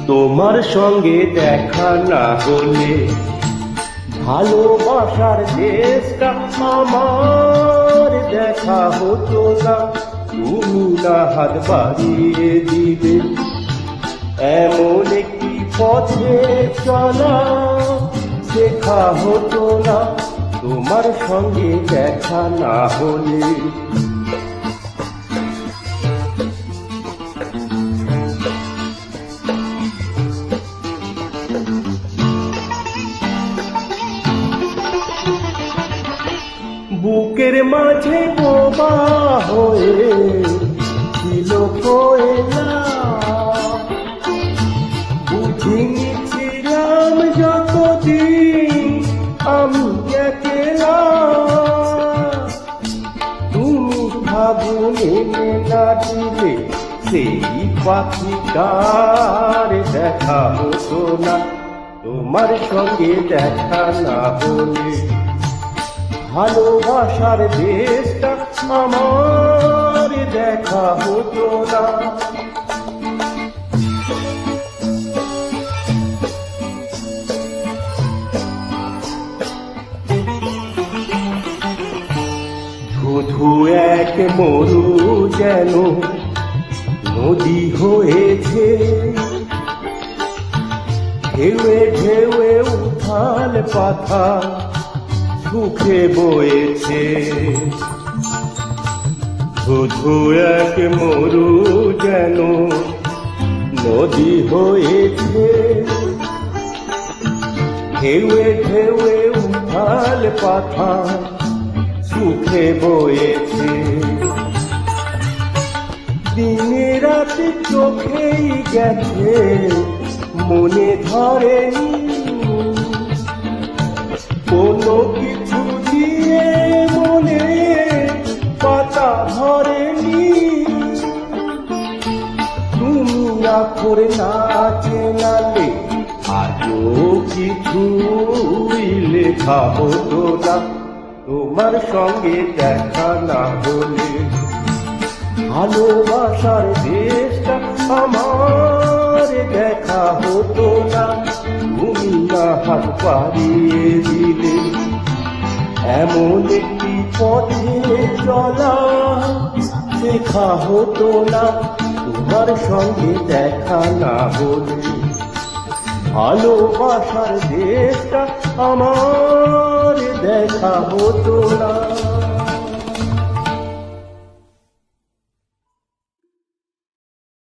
তোমার সঙ্গে দেখা না হলে ভালোবাসার দেশটা আমার দেখা হতো না। তুমি না হাত বাড়িয়ে দিবে এমন একটি পথে চলা শেখা হতো না তোমার সঙ্গে দেখা না হলে। বুকের মাঝে বোবা হয়ে ছিল কোয়েলা, বুঝিয়েছিলাম যতদিন আমি একলা। তুমি ভাবুনে না দিলে সেই পাখিটার দেখা হতো না তোমার সঙ্গে দেখা না হলে। ভালোবাসার দেশটা আমার দেখা হতো না। ধুধু এক মরু যেন নদী হয়েছে, ঢেউয়ে ঢেউয়ে উথাল পাথাল সুখে বয়েছে। ধুধু এক মরু যেন নদী হয়েছে, ঢেউয়ে ঢেউয়ে উথাল পাথাল সুখে বয়েছে। দিনে রাতে চোখেই গেছে মনে ধরেনি, কোনো কিছু দিয়ে মনে পাতা ধরেনি। তুমি আখর নাচে নালে আজও কিছুই লেখা হতো না তোমার সঙ্গে দেখা না হলে। ভালোবাসার দেশটা আমার দেখা হতো না তুমি না হাত বাড়িয়ে দিলে এমন একটি পথে চলা শেখা হতো না তোমার সঙ্গে দেখা না হলে। ভালোবাসার দেশটা আমার দেখা হতো না।